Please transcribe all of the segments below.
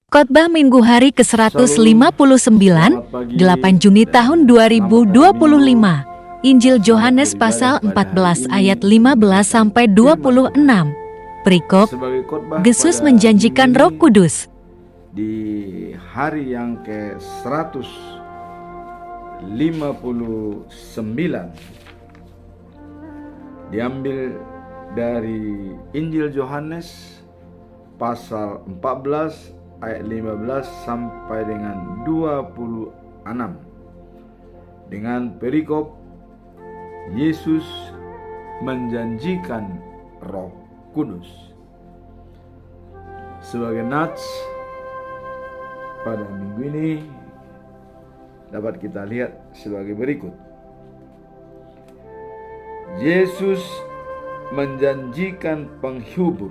Khotbah Minggu hari ke-159, 8 Juni tahun 2025. Injil Yohanes pasal 14 ayat 15 sampai 26. Perikop, Yesus menjanjikan Roh Kudus. Di hari yang ke-159 diambil dari Injil Yohanes pasal 14 ayat 15 sampai dengan 26 dengan perikop Yesus menjanjikan Roh Kudus. Sebagai nats pada minggu ini dapat kita lihat sebagai berikut. Yesus menjanjikan penghibur.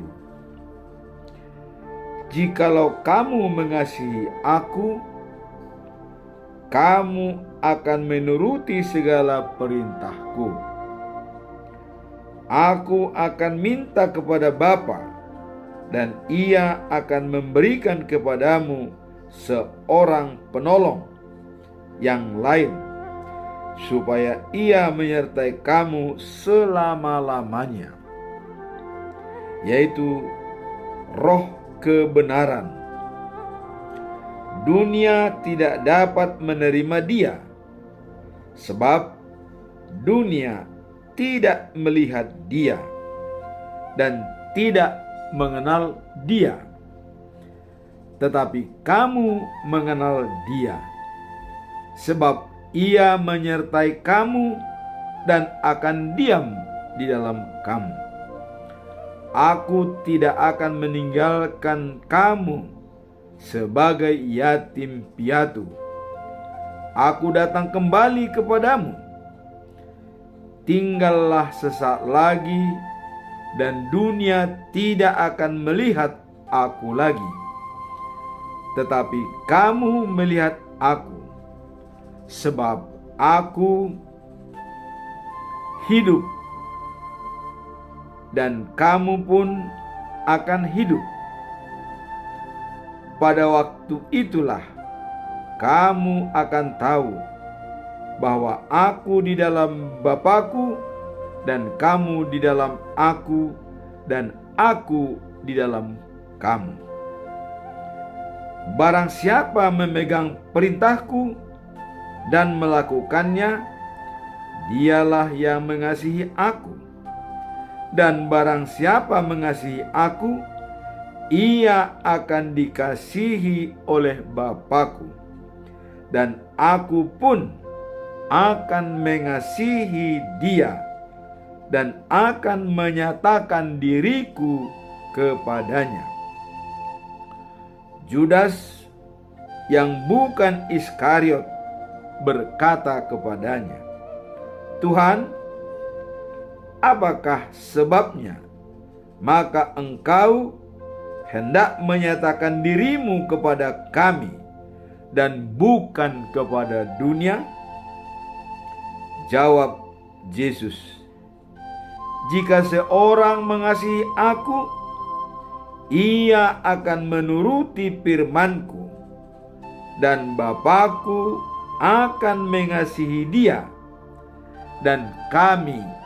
Jikalau kamu mengasihi aku, kamu akan menuruti segala perintahku. Aku akan minta kepada Bapa, dan Ia akan memberikan kepadamu seorang penolong yang lain, supaya Ia menyertai kamu selama-lamanya, yaitu Roh kebenaran. Dunia tidak dapat menerima Dia, sebab dunia tidak melihat Dia dan tidak mengenal Dia. Tetapi kamu mengenal Dia, sebab Ia menyertai kamu dan akan diam di dalam kamu. Aku tidak akan meninggalkan kamu sebagai yatim piatu. Aku datang kembali kepadamu. Tinggallah sesaat lagi, dan dunia tidak akan melihat aku lagi. Tetapi kamu melihat aku, sebab aku hidup, dan kamu pun akan hidup. Pada waktu itulah kamu akan tahu bahwa aku di dalam Bapa-Ku, dan kamu di dalam aku, dan aku di dalam kamu. Barang siapa memegang perintahku dan melakukannya, dialah yang mengasihi aku. Dan barang siapa mengasihi aku, ia akan dikasihi oleh Bapa-Ku, dan aku pun akan mengasihi dia, dan akan menyatakan diriku kepadanya. Judas yang bukan Iskariot berkata kepadanya, "Tuhan, apakah sebabnya maka engkau hendak menyatakan dirimu kepada kami dan bukan kepada dunia?" Jawab Yesus, "Jika seorang mengasihi aku, ia akan menuruti firman-Ku, dan Bapa-Ku akan mengasihi dia, dan kami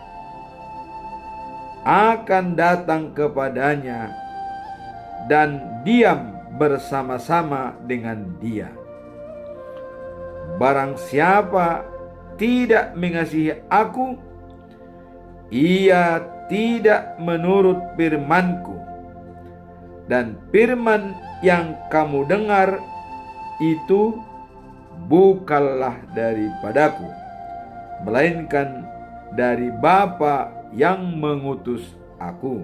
akan datang kepadanya dan diam bersama-sama dengan dia. Barang siapa tidak mengasihi aku, ia tidak menurut firman-Ku, dan firman yang kamu dengar itu bukanlah daripadaku, melainkan dari Bapa yang mengutus aku.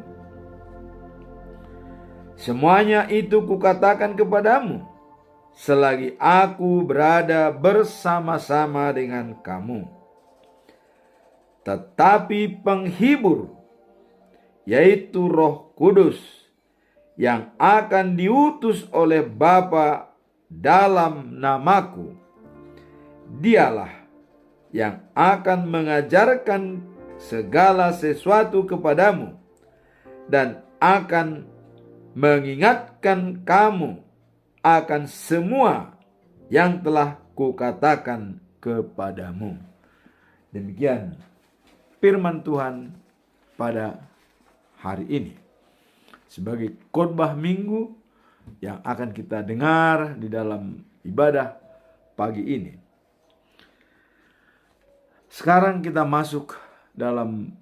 Semuanya itu kukatakan kepadamu, selagi aku berada bersama-sama dengan kamu. Tetapi penghibur, yaitu Roh Kudus, yang akan diutus oleh Bapa dalam namaku, dialah yang akan mengajarkan segala sesuatu kepadamu, dan akan mengingatkan kamu akan semua yang telah kukatakan kepadamu. Demikian firman Tuhan pada hari ini. Sebagai khotbah minggu yang akan kita dengar di dalam ibadah pagi ini. Sekarang kita masuk dalam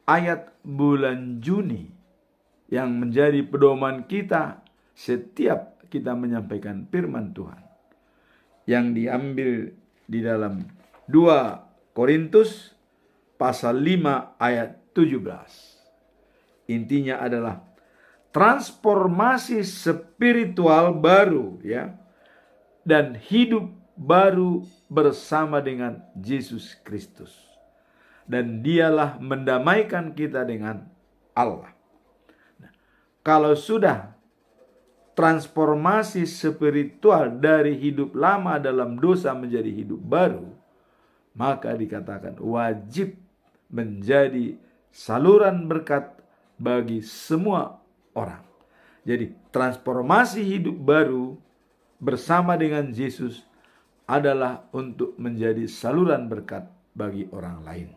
ayat bulan Juni yang menjadi pedoman kita setiap kita menyampaikan firman Tuhan, yang diambil di dalam 2 Korintus pasal 5 ayat 17. Intinya adalah transformasi spiritual baru, ya, dan hidup baru bersama dengan Yesus Kristus. Dan dialah mendamaikan kita dengan Allah. Nah, kalau sudah transformasi spiritual dari hidup lama dalam dosa menjadi hidup baru, maka dikatakan wajib menjadi saluran berkat bagi semua orang. Jadi transformasi hidup baru bersama dengan Yesus adalah untuk menjadi saluran berkat bagi orang lain.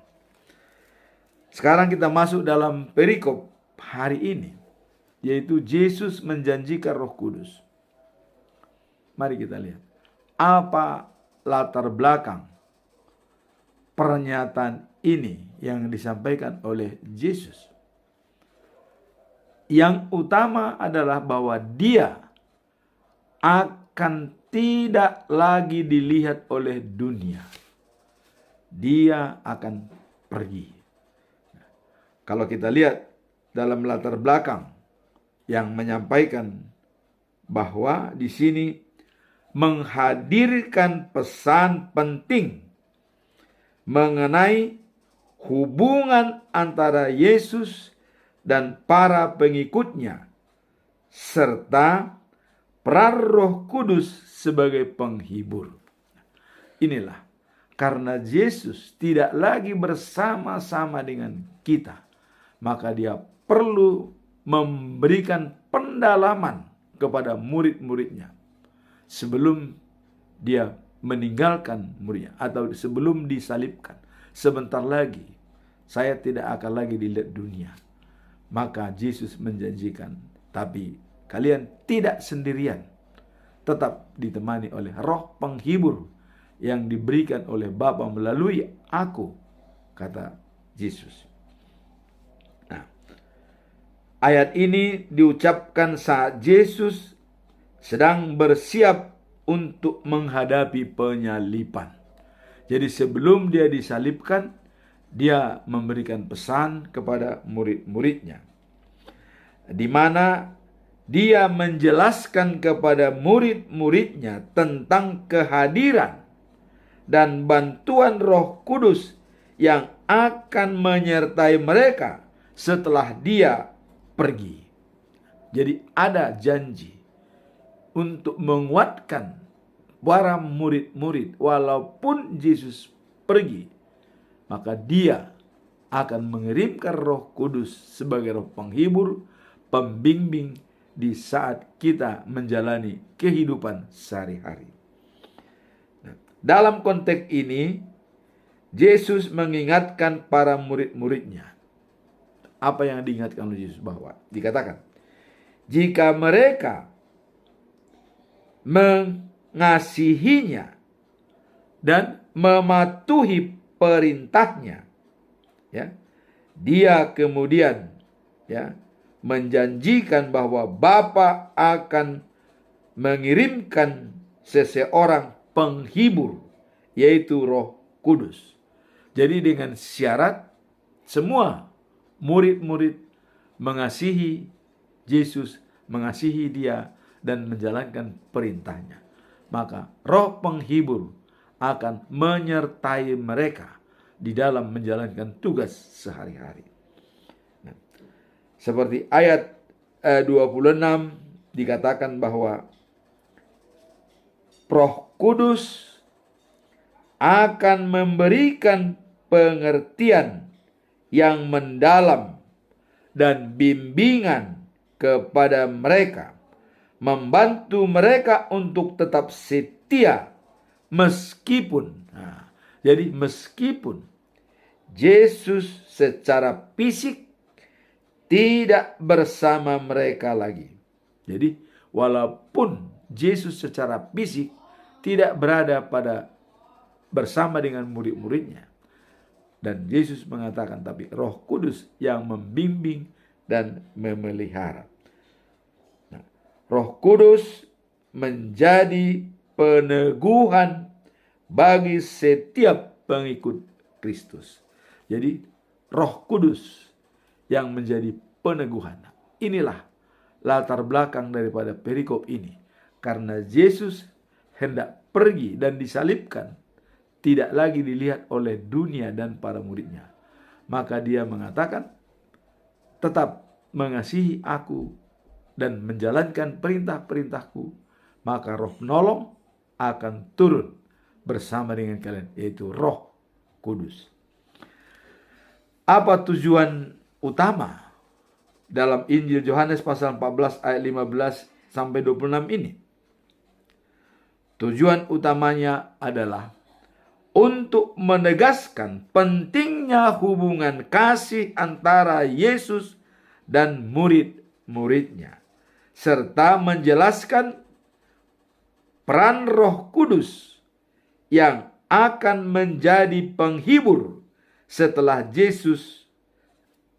Sekarang kita masuk dalam perikop hari ini, yaitu Yesus menjanjikan Roh Kudus. Mari kita lihat apa latar belakang pernyataan ini yang disampaikan oleh Yesus. Yang utama adalah bahwa dia akan tidak lagi dilihat oleh dunia. Dia akan pergi. Kalau kita lihat dalam latar belakang yang menyampaikan bahwa di sini menghadirkan pesan penting mengenai hubungan antara Yesus dan para pengikutnya, serta peran Roh Kudus sebagai penghibur. Inilah karena Yesus tidak lagi bersama-sama dengan kita, maka dia perlu memberikan pendalaman kepada murid-muridnya sebelum dia meninggalkan muridnya atau sebelum disalibkan. Sebentar lagi saya tidak akan lagi dilihat dunia. Maka Yesus menjanjikan, tapi kalian tidak sendirian, tetap ditemani oleh Roh Penghibur yang diberikan oleh Bapa melalui aku, kata Yesus. Nah, ayat ini diucapkan saat Yesus sedang bersiap untuk menghadapi penyaliban. Jadi sebelum dia disalibkan, dia memberikan pesan kepada murid-muridnya, di mana dia menjelaskan kepada murid-muridnya tentang kehadiran dan bantuan Roh Kudus yang akan menyertai mereka setelah dia pergi. Jadi ada janji untuk menguatkan para murid-murid walaupun Yesus pergi, maka dia akan mengirimkan Roh Kudus sebagai Roh Penghibur, pembimbing di saat kita menjalani kehidupan sehari-hari. Nah, dalam konteks ini, Yesus mengingatkan para murid-muridnya. Apa yang diingatkan oleh Yesus? Bahwa dikatakan, jika mereka mengasihinya dan mematuhi perintahnya, ya, dia kemudian, ya, menjanjikan bahwa Bapa akan mengirimkan seseorang penghibur, yaitu Roh Kudus. Jadi dengan syarat semua murid-murid mengasihi Yesus, mengasihi dia dan menjalankan perintahnya, maka Roh Penghibur akan menyertai mereka di dalam menjalankan tugas sehari-hari. Nah, seperti ayat 26 dikatakan bahwa Roh Kudus akan memberikan pengertian yang mendalam dan bimbingan kepada mereka membantu mereka untuk tetap setia meskipun. Jadi meskipun Yesus secara fisik tidak bersama mereka lagi. Jadi walaupun Yesus secara fisik tidak berada bersama dengan murid-muridnya. Dan Yesus mengatakan, tapi Roh Kudus yang membimbing dan memelihara. Roh Kudus menjadi peneguhan bagi setiap pengikut Kristus. Jadi Roh Kudus yang menjadi peneguhan. Inilah latar belakang daripada perikop ini. Karena Yesus hendak pergi dan disalibkan, tidak lagi dilihat oleh dunia dan para muridnya. Maka dia mengatakan, tetap mengasihi aku dan menjalankan perintah-perintahku, maka Roh penolong akan turun bersama dengan kalian, yaitu Roh Kudus. Apa tujuan utama dalam Injil Yohanes pasal 14 ayat 15 sampai 26 ini? Tujuan utamanya adalah untuk menegaskan pentingnya hubungan kasih antara Yesus dan murid-muridnya, serta menjelaskan peran Roh Kudus yang akan menjadi penghibur setelah Yesus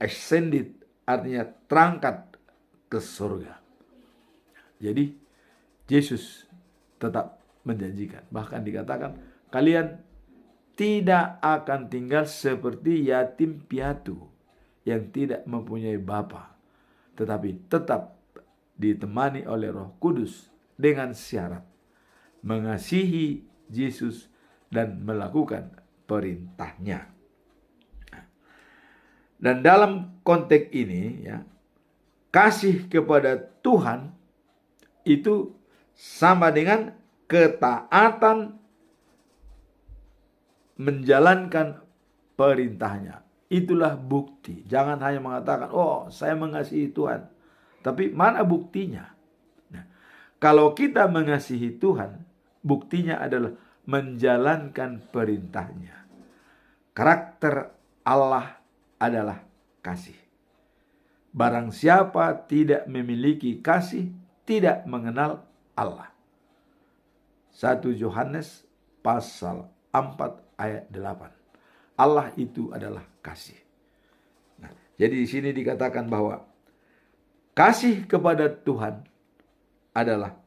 ascended, artinya terangkat ke surga. Jadi Yesus tetap menjanjikan, bahkan dikatakan, kalian tidak akan tinggal seperti yatim piatu yang tidak mempunyai bapa, tetapi tetap ditemani oleh Roh Kudus dengan syarat mengasihi Yesus dan melakukan perintahnya. Dan dalam konteks ini, ya, kasih kepada Tuhan itu sama dengan ketaatan menjalankan perintahnya. Itulah bukti. Jangan hanya mengatakan, oh saya mengasihi Tuhan. Tapi mana buktinya? Nah, kalau kita mengasihi Tuhan, buktinya adalah menjalankan perintahnya. Karakter Allah adalah kasih. Barang siapa tidak memiliki kasih, tidak mengenal Allah. 1 Yohanes pasal 4 ayat 8. Allah itu adalah kasih. Nah, jadi di sini dikatakan bahwa kasih kepada Tuhan adalah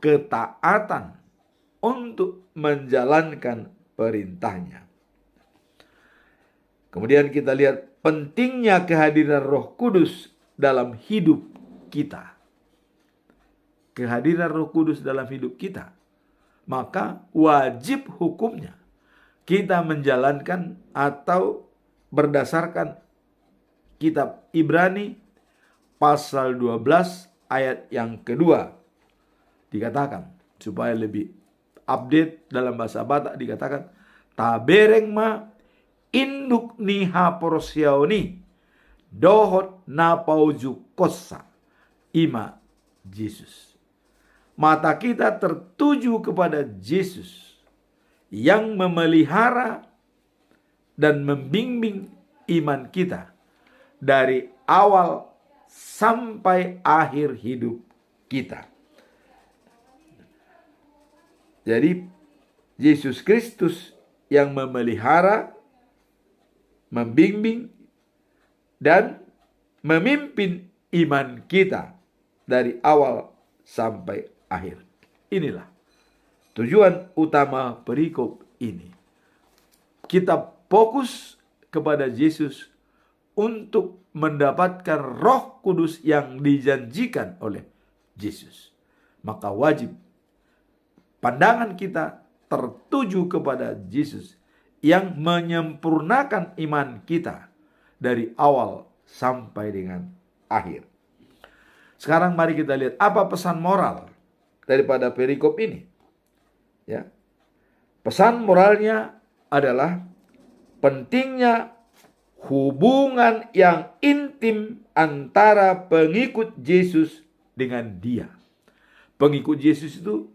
ketaatan untuk menjalankan perintahnya. Kemudian kita lihat pentingnya kehadiran Roh Kudus dalam hidup kita. Kehadiran Roh Kudus dalam hidup kita, maka wajib hukumnya kita menjalankan atau berdasarkan kitab Ibrani pasal 12 ayat yang kedua. Dikatakan, supaya lebih update dalam bahasa Batak, dikatakan, tabereng ma induk ni haporsiaoni dohot na pauju kosa ima Yesus. Mata kita tertuju kepada Yesus yang memelihara dan membimbing iman kita dari awal sampai akhir hidup kita. Jadi Yesus Kristus yang memelihara, membimbing, dan memimpin iman kita dari awal sampai akhir. Inilah tujuan utama perikop ini. Kita fokus kepada Yesus untuk mendapatkan Roh Kudus yang dijanjikan oleh Yesus. Maka wajib pandangan kita tertuju kepada Yesus yang menyempurnakan iman kita dari awal sampai dengan akhir. Sekarang mari kita lihat apa pesan moral daripada perikop ini. Ya. Pesan moralnya adalah pentingnya hubungan yang intim antara pengikut Yesus dengan Dia. Pengikut Yesus itu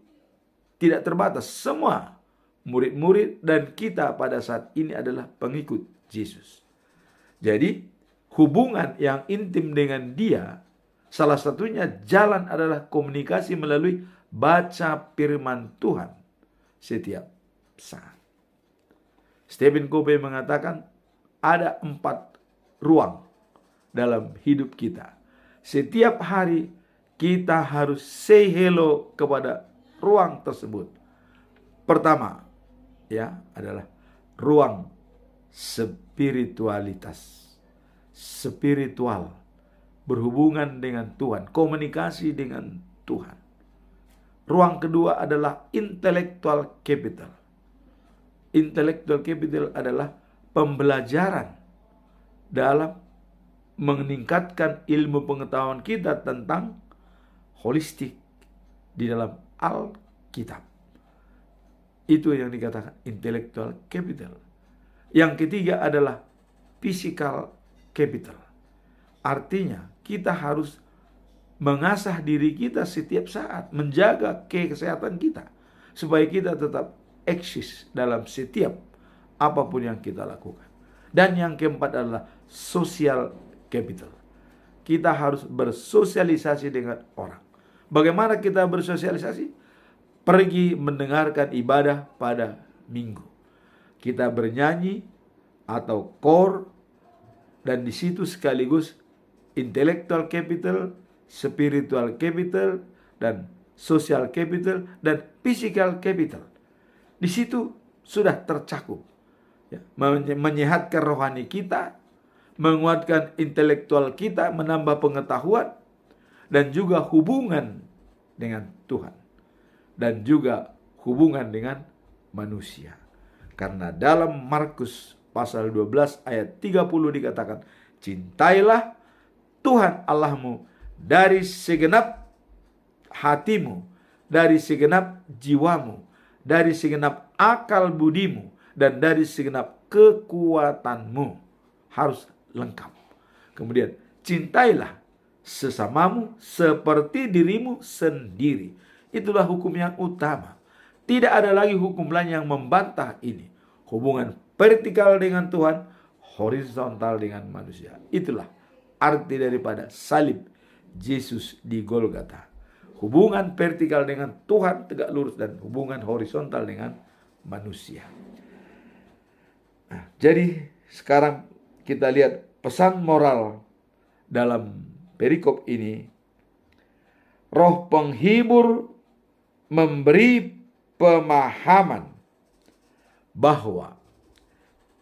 tidak terbatas. Semua murid-murid dan kita pada saat ini adalah pengikut Yesus. Jadi hubungan yang intim dengan Dia, salah satunya jalan adalah komunikasi melalui baca firman Tuhan setiap saat. Stephen Covey mengatakan ada 4 ruang dalam hidup kita. Setiap hari kita harus say hello kepada ruang tersebut. Pertama, adalah ruang spiritualitas. Spiritual, berhubungan dengan Tuhan, komunikasi dengan Tuhan. Ruang kedua adalah intellectual capital. Intellectual capital adalah pembelajaran dalam meningkatkan ilmu pengetahuan kita tentang holistik di dalam Alkitab. Itu yang dikatakan intellectual capital. Yang ketiga adalah physical capital. Artinya kita harus mengasah diri kita setiap saat, menjaga kesehatan kita supaya kita tetap eksis dalam setiap apapun yang kita lakukan. Dan yang keempat adalah social capital. Kita harus bersosialisasi dengan orang. Bagaimana kita bersosialisasi? Pergi mendengarkan ibadah pada minggu. Kita bernyanyi atau core, dan di situ sekaligus intellectual capital, spiritual capital, dan social capital, dan physical capital. Di situ sudah tercakup. Menyehatkan rohani kita, menguatkan intelektual kita, menambah pengetahuan, dan juga hubungan dengan Tuhan. Dan juga hubungan dengan manusia. Karena dalam Markus pasal 12 ayat 30 dikatakan, cintailah Tuhan Allahmu dari segenap hatimu, dari segenap jiwamu, dari segenap akal budimu, dan dari segenap kekuatanmu. Harus lengkap. Kemudian, cintailah sesamamu seperti dirimu sendiri. Itulah hukum yang utama. Tidak ada lagi hukum lain yang membantah ini. Hubungan vertikal dengan Tuhan, horizontal dengan manusia. Itulah arti daripada salib Yesus di Golgota. Hubungan vertikal dengan Tuhan tegak lurus, dan hubungan horizontal dengan manusia. Nah, jadi sekarang kita lihat pesan moral dalam perikop ini. Roh penghibur memberi pemahaman bahwa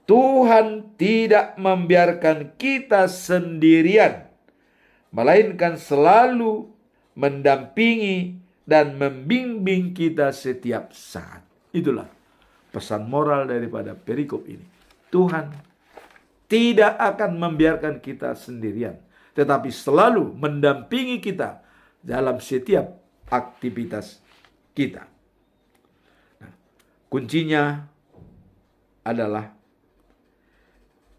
Tuhan tidak membiarkan kita sendirian, melainkan selalu mendampingi dan membimbing kita setiap saat. Itulah pesan moral daripada perikop ini. Tuhan tidak akan membiarkan kita sendirian, tetapi selalu mendampingi kita dalam setiap aktivitas kita. Nah, kuncinya adalah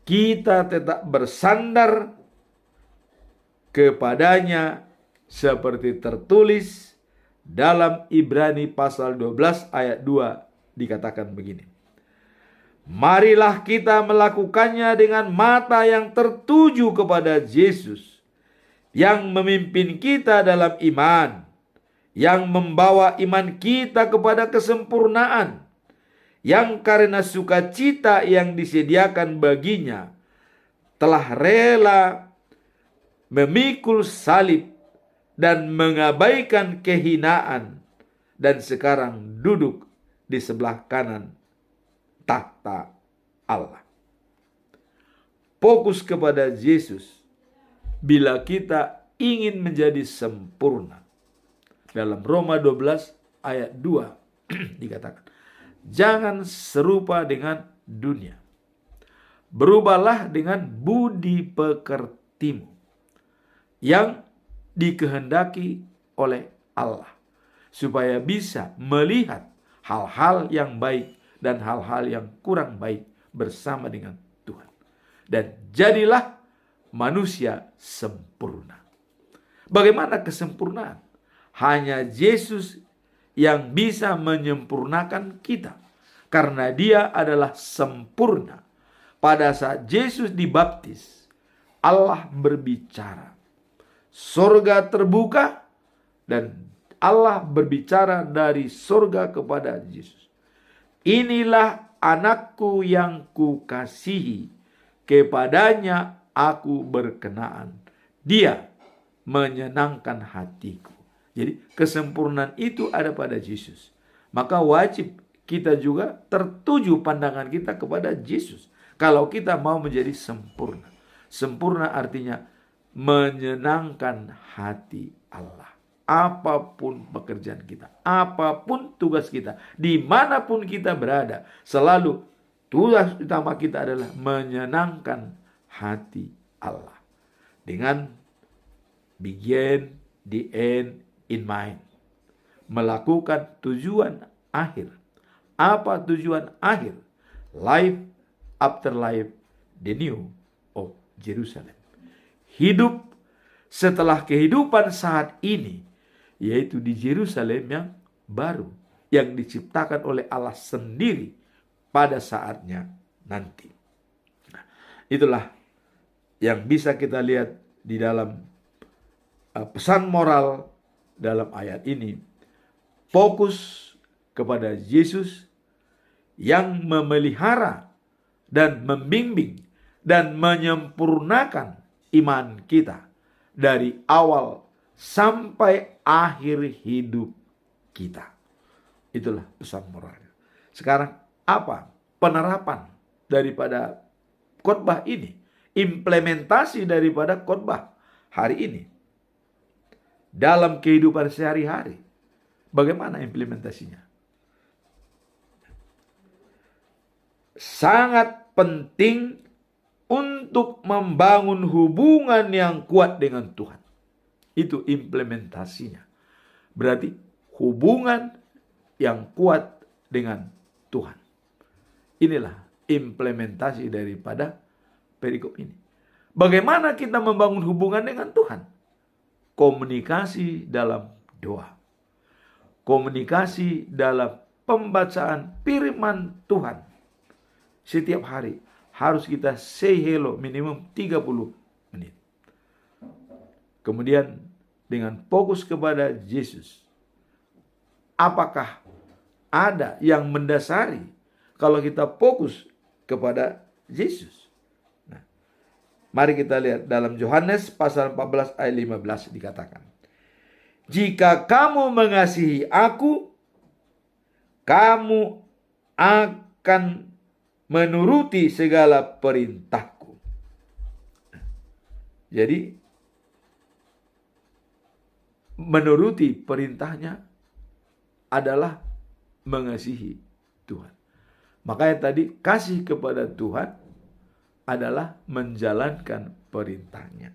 kita tetap bersandar kepadanya seperti tertulis dalam Ibrani pasal 12 ayat 2 dikatakan begini. Marilah kita melakukannya dengan mata yang tertuju kepada Yesus, yang memimpin kita dalam iman, yang membawa iman kita kepada kesempurnaan, yang karena sukacita yang disediakan baginya telah rela memikul salib dan mengabaikan kehinaan, dan sekarang duduk di sebelah kanan tahta Allah. Fokus kepada Yesus bila kita ingin menjadi sempurna. Dalam Roma 12 ayat 2 dikatakan, jangan serupa dengan dunia. Berubahlah dengan budi pekertimu yang dikehendaki oleh Allah, supaya bisa melihat hal-hal yang baik dan hal-hal yang kurang baik bersama dengan Tuhan. Dan jadilah manusia sempurna. Bagaimana kesempurnaan? hanya Yesus yang bisa menyempurnakan kita. Karena dia adalah sempurna. Pada saat Yesus dibaptis, Allah berbicara. Surga terbuka dan Allah berbicara dari surga kepada Yesus. Inilah anakku yang kukasihi, kepadanya aku berkenaan. Dia menyenangkan hatiku. Jadi kesempurnaan itu ada pada Yesus. Maka wajib kita juga tertuju pandangan kita kepada Yesus. Kalau kita mau menjadi sempurna. Sempurna artinya menyenangkan hati Allah. Apapun pekerjaan kita, apapun tugas kita, dimanapun kita berada, selalu tugas utama kita adalah menyenangkan hati Allah. Dengan begin the end in mind. Melakukan tujuan akhir. Apa tujuan akhir? Life after life, the new of Jerusalem. Hidup setelah kehidupan saat ini, yaitu di Yerusalem yang baru, yang diciptakan oleh Allah sendiri pada saatnya nanti. Nah, itulah yang bisa kita lihat di dalam pesan moral dalam ayat ini. Fokus kepada Yesus yang memelihara dan membimbing dan menyempurnakan iman kita dari awal sampai akhir hidup kita. Itulah pesan moralnya. Sekarang apa penerapan daripada khotbah ini? Implementasi daripada khotbah hari ini dalam kehidupan sehari-hari. Bagaimana implementasinya? Sangat penting untuk membangun hubungan yang kuat dengan Tuhan. Itu implementasinya. Berarti hubungan yang kuat dengan Tuhan. Inilah implementasi daripada perikop ini. Bagaimana kita membangun hubungan dengan Tuhan? Komunikasi dalam doa. Komunikasi dalam pembacaan firman Tuhan. Setiap hari harus kita say hello minimum 30 menit. Kemudian dengan fokus kepada Yesus. Apakah ada yang mendasari kalau kita fokus kepada Yesus? Nah, mari kita lihat dalam Yohanes pasal 14 ayat 15 dikatakan. Jika kamu mengasihi aku, kamu akan menuruti segala perintahku. Jadi menuruti perintahnya adalah mengasihi Tuhan. Makanya tadi kasih kepada Tuhan adalah menjalankan perintahnya.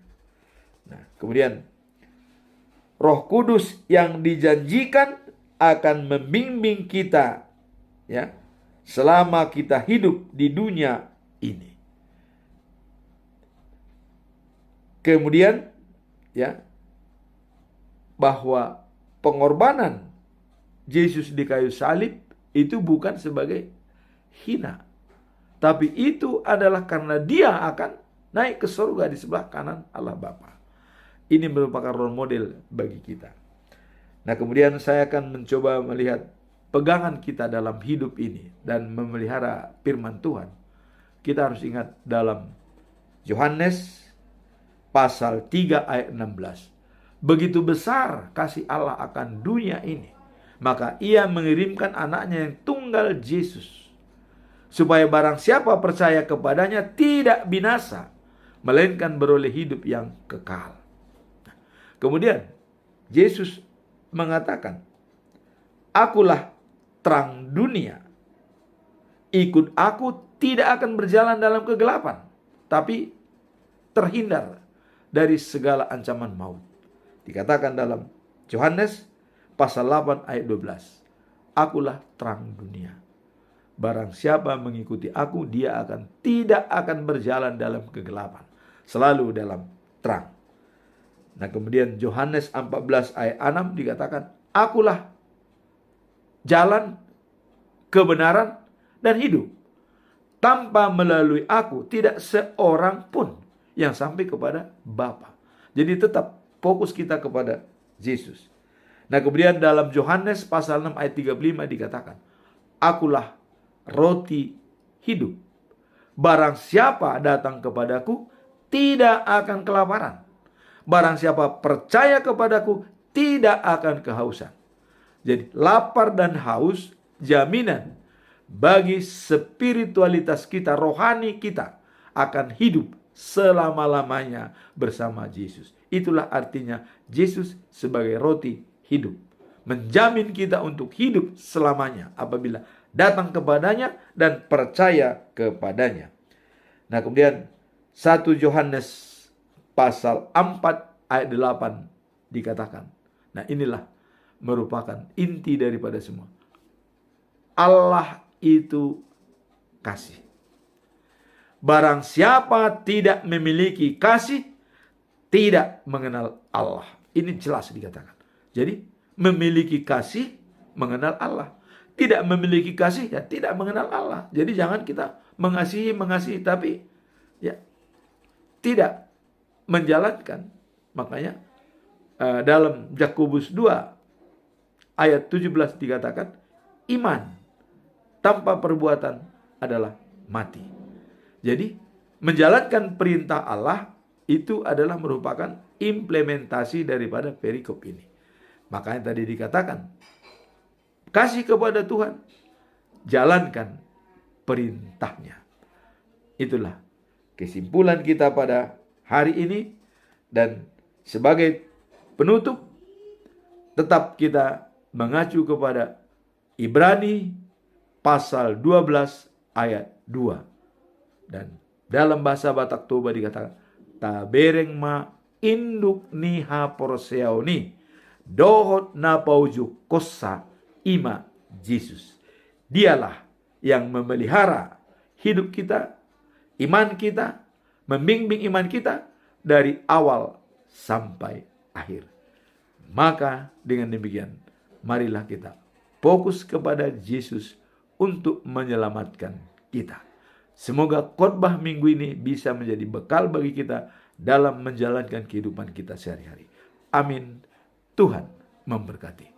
Nah, kemudian Roh Kudus yang dijanjikan akan membimbing kita, ya, selama kita hidup di dunia ini. Kemudian, ya, bahwa pengorbanan Yesus di kayu salib itu bukan sebagai hina, tapi itu adalah karena dia akan naik ke surga di sebelah kanan Allah Bapa. Ini merupakan role model bagi kita. Nah, kemudian saya akan mencoba melihat pegangan kita dalam hidup ini dan memelihara firman Tuhan. Kita harus ingat dalam Yohanes pasal 3 ayat 16. Begitu besar kasih Allah akan dunia ini, maka ia mengirimkan anaknya yang tunggal Yesus, supaya barang siapa percaya kepadanya tidak binasa, melainkan beroleh hidup yang kekal. Kemudian Yesus mengatakan, akulah terang dunia. Ikut aku tidak akan berjalan dalam kegelapan, tapi terhindar dari segala ancaman maut. Dikatakan dalam Yohanes pasal 8 ayat 12. Akulah terang dunia. Barang siapa mengikuti aku, dia tidak akan berjalan dalam kegelapan, selalu dalam terang. Nah kemudian Yohanes 14 ayat 6 dikatakan, akulah jalan, kebenaran, dan hidup. Tanpa melalui aku, tidak seorang pun yang sampai kepada Bapa. Jadi tetap fokus kita kepada Yesus. Nah kemudian dalam Yohanes pasal 6 ayat 35 dikatakan, akulah roti hidup. Barang siapa datang kepadaku, tidak akan kelaparan. Barang siapa percaya kepadaku, tidak akan kehausan. Jadi lapar dan haus jaminan bagi spiritualitas kita, rohani kita akan hidup selama-lamanya bersama Yesus. Itulah artinya Yesus sebagai roti hidup. Menjamin kita untuk hidup selamanya apabila datang kepadanya dan percaya kepadanya. Nah kemudian 1 Yohanes pasal 4 ayat 8 dikatakan. Nah inilah merupakan inti daripada semua. Allah itu kasih. Barang siapa tidak memiliki kasih, tidak mengenal Allah. Ini jelas dikatakan. Jadi memiliki kasih, mengenal Allah. Tidak memiliki kasih, ya tidak mengenal Allah. Jadi jangan kita mengasihi, tapi ya tidak menjalankan. Makanya dalam Yakobus 2 ayat 17 dikatakan, iman tanpa perbuatan adalah mati. Jadi menjalankan perintah Allah itu adalah merupakan implementasi daripada perikop ini. Makanya tadi dikatakan, kasih kepada Tuhan, jalankan perintahnya. Itulah kesimpulan kita pada hari ini. Dan sebagai penutup, tetap kita mengacu kepada Ibrani pasal 12 ayat 2. Dan dalam bahasa Batak Toba dikatakan, tabereng ma induk niha porseoni dohot na pauju kosa ima Yesus. Dialah yang memelihara hidup kita, iman kita, membimbing iman kita dari awal sampai akhir. Maka dengan demikian, marilah kita fokus kepada Yesus untuk menyelamatkan kita. Semoga khotbah minggu ini bisa menjadi bekal bagi kita dalam menjalankan kehidupan kita sehari-hari. Amin. Tuhan memberkati.